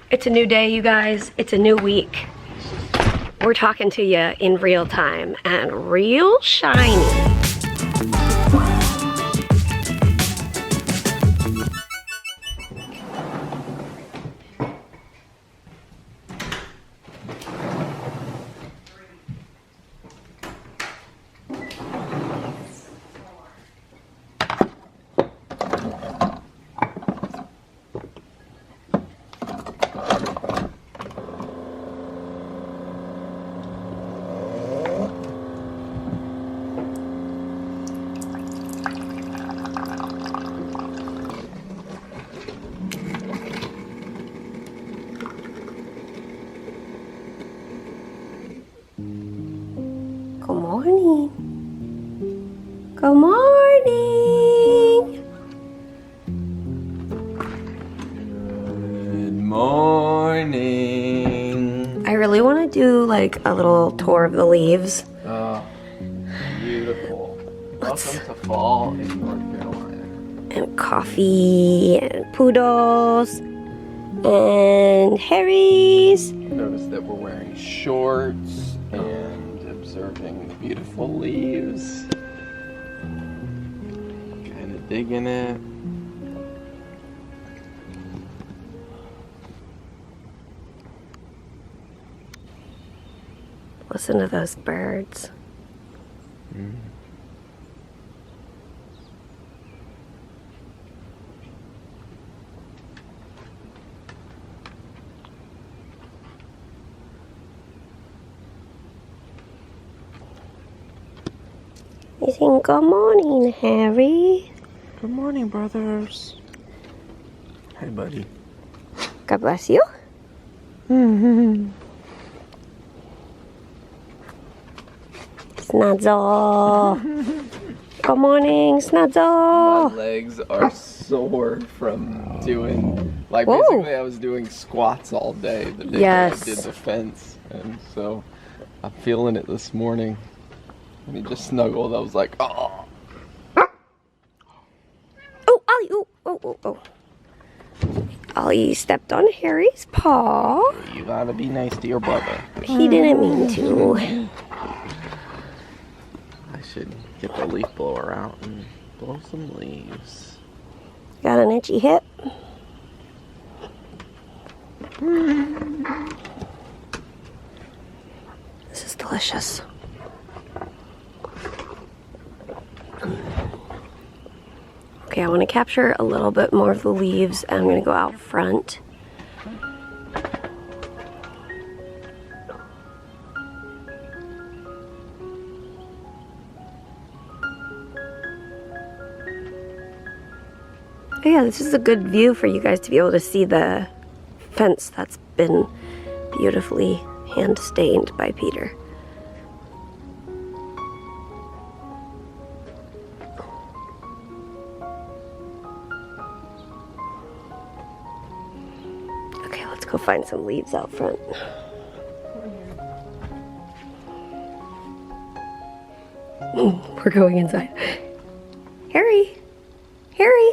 It's a new day, you guys. It's a new week. We're talking to you in real time and real shiny. Good morning. Good morning. Good morning. I really want to do like a little tour of the leaves. Oh, beautiful. Welcome to fall in North Carolina. And coffee and poodles and Harry's. Notice that we're wearing shorts and observing the beautiful leaves. Kind of digging it. Listen to those birds. You saying good morning, Harry? Good morning, brothers. Hey, buddy. God bless you. Snuzzle. Good morning, Snuzzle. My legs are sore from doing, like, Whoa. basically I was doing squats all day the day that I Yes. did the fence, and so I'm feeling it this morning. And he just snuggled. I was like, oh. Oh, Ollie, oh. Ollie stepped on Harry's paw. You gotta be nice to your brother. He didn't mean to. I should get the leaf blower out and blow some leaves. Got an itchy hip. This is delicious. Okay, I want to capture a little bit more of the leaves, and I'm going to go out front. Oh yeah, this is a good view for you guys to be able to see the fence that's been beautifully hand stained by Peter. Okay, let's go find some leaves out front. We're going inside. Harry! Harry!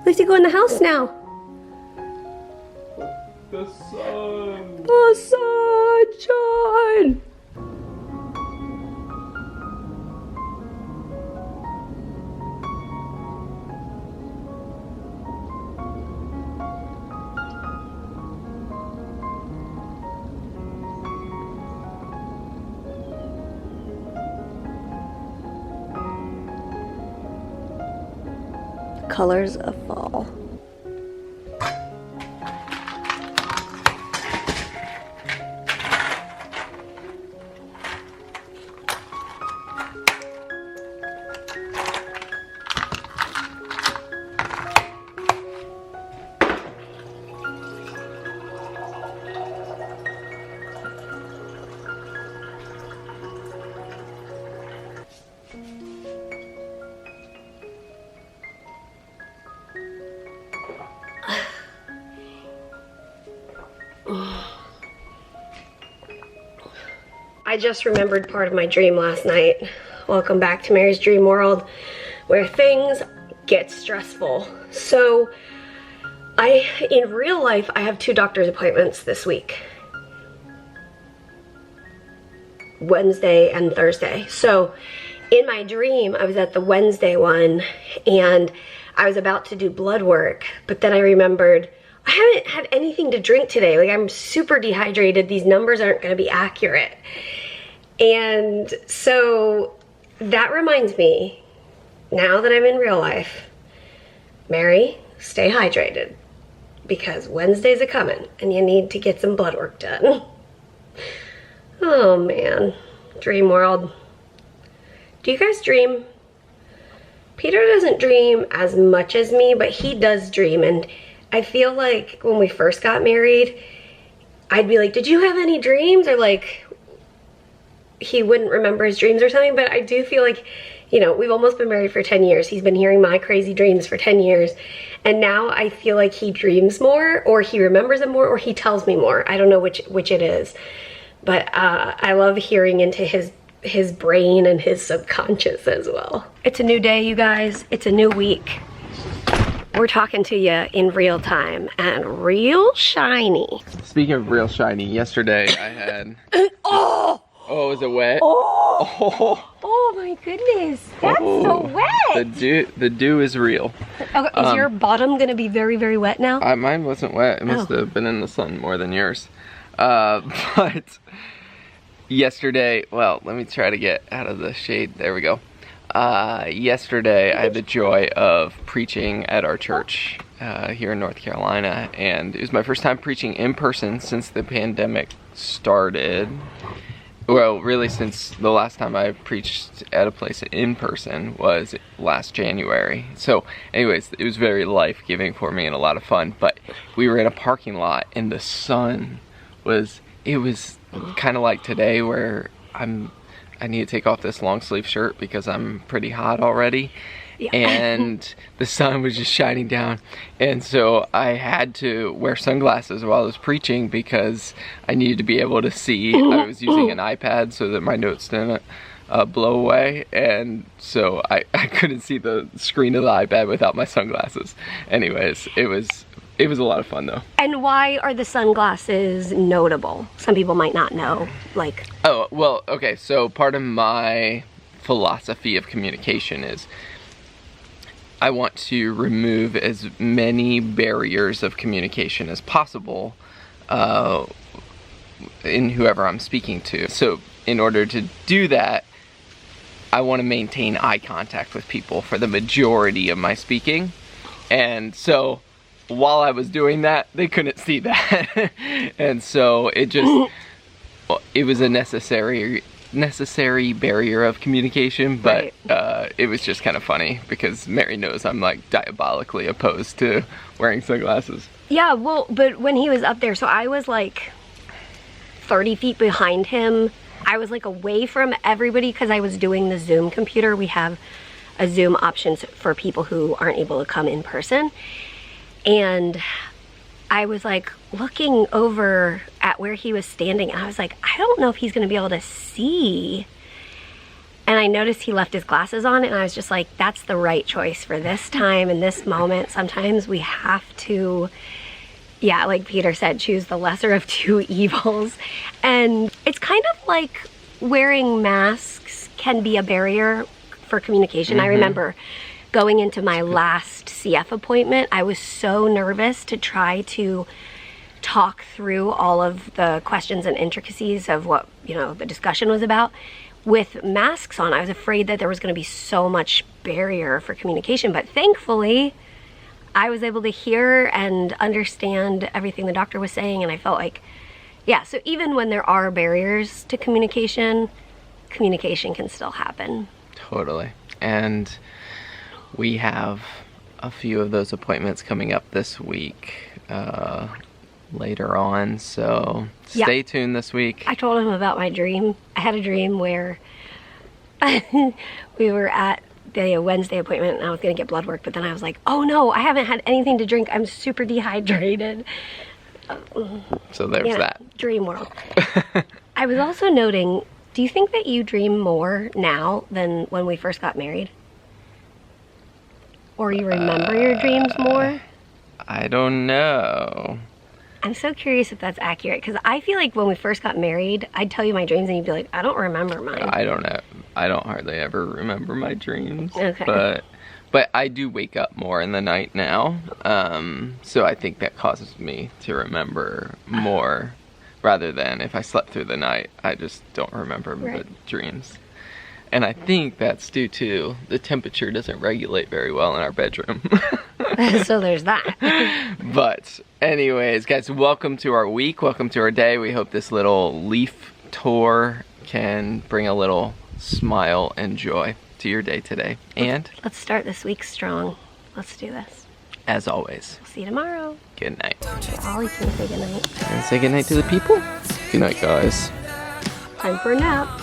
We have to go in the house now. The sun! The sunshine! Colors of fall. I just remembered part of my dream last night. Welcome back to Mary's Dream World, where things get stressful. So In real life, I have 2 doctor's appointments this week. Wednesday and Thursday. So in my dream, I was at the Wednesday one and I was about to do blood work, but then I remembered I haven't had anything to drink today. Like, I'm super dehydrated. These numbers aren't going to be accurate. And so that reminds me, now that I'm in real life, Mary, stay hydrated because Wednesdays are coming and you need to get some blood work done. Oh man, dream world. Do you guys dream? Peter doesn't dream as much as me, but he does dream. And I feel like when we first got married, I'd be like, did you have any dreams? Or like, he wouldn't remember his dreams or something. But I do feel like, you know, we've almost been married for 10 years. He's been hearing my crazy dreams for 10 years. And now I feel like he dreams more, or he remembers them more, or he tells me more. I don't know which it is. But I love hearing into his brain and his subconscious as well. It's a new day, you guys. It's a new week. We're talking to you in real time and real shiny. Speaking of real shiny, yesterday I had... Oh! Oh, is it wet? Oh! Oh my goodness, that's so wet! The dew is real. Okay, is your bottom gonna be very, very wet now? Mine wasn't wet. It must have been in the sun more than yours. But yesterday, well, let me try to get out of the shade. There we go. Yesterday, I had the joy of preaching at our church here in North Carolina, and it was my first time preaching in person since the pandemic started. Well, really since the last time I preached at a place in person was last January. So anyways, it was very life-giving for me and a lot of fun. But we were in a parking lot and the sun was kind of like today where I need to take off this long sleeve shirt because I'm pretty hot already. Yeah. And the sun was just shining down, and so I had to wear sunglasses while I was preaching because I needed to be able to see. I was using an iPad so that my notes didn't blow away, and so I couldn't see the screen of the iPad without my sunglasses. Anyways, it was a lot of fun though. And why are the sunglasses notable? Some people might not know, like... Oh, well, okay, so part of my philosophy of communication is I want to remove as many barriers of communication as possible in whoever I'm speaking to. So in order to do that, I want to maintain eye contact with people for the majority of my speaking. And so while I was doing that, they couldn't see that. And so it was a necessary barrier of communication, but right. It was just kind of funny because Mary knows I'm like diabolically opposed to wearing sunglasses. Yeah, well, but when he was up there, so I was like 30 feet behind him. I was like away from everybody because I was doing the Zoom computer. We have a Zoom option for people who aren't able to come in person. And I was like looking over at where he was standing, and I was like, I don't know if he's gonna be able to see. And I noticed he left his glasses on, and I was just like, that's the right choice for this time and this moment. Sometimes we have to, yeah, like Peter said, choose the lesser of two evils. And it's kind of like wearing masks can be a barrier for communication. I remember going into my last CF appointment, I was so nervous to try to talk through all of the questions and intricacies of what, you know, the discussion was about. With masks on, I was afraid that there was going to be so much barrier for communication, but thankfully I was able to hear and understand everything the doctor was saying, and I felt like, yeah, so even when there are barriers to communication, communication can still happen. Totally. And we have a few of those appointments coming up this week later on, so stay tuned this week. I told him about my dream. I had a dream where we were at the Wednesday appointment and I was going to get blood work, but then I was like, oh no, I haven't had anything to drink. I'm super dehydrated. So there's that. Dream world. I was also noting, do you think that you dream more now than when we first got married? Or you remember your dreams more? I don't know. I'm so curious if that's accurate, because I feel like when we first got married, I'd tell you my dreams and you'd be like, I don't remember mine. I don't know. I don't hardly ever remember my dreams. Okay. But I do wake up more in the night now. So I think that causes me to remember more rather than if I slept through the night, I just don't remember the dreams. And I think that's due to the temperature doesn't regulate very well in our bedroom. So there's that. But anyways, guys, welcome to our week. Welcome to our day. We hope this little leaf tour can bring a little smile and joy to your day today. And let's start this week strong. Let's do this. As always, see you tomorrow. Good night. Ollie's gonna say good night. And say good night to the people. Good night, guys. Time for a nap.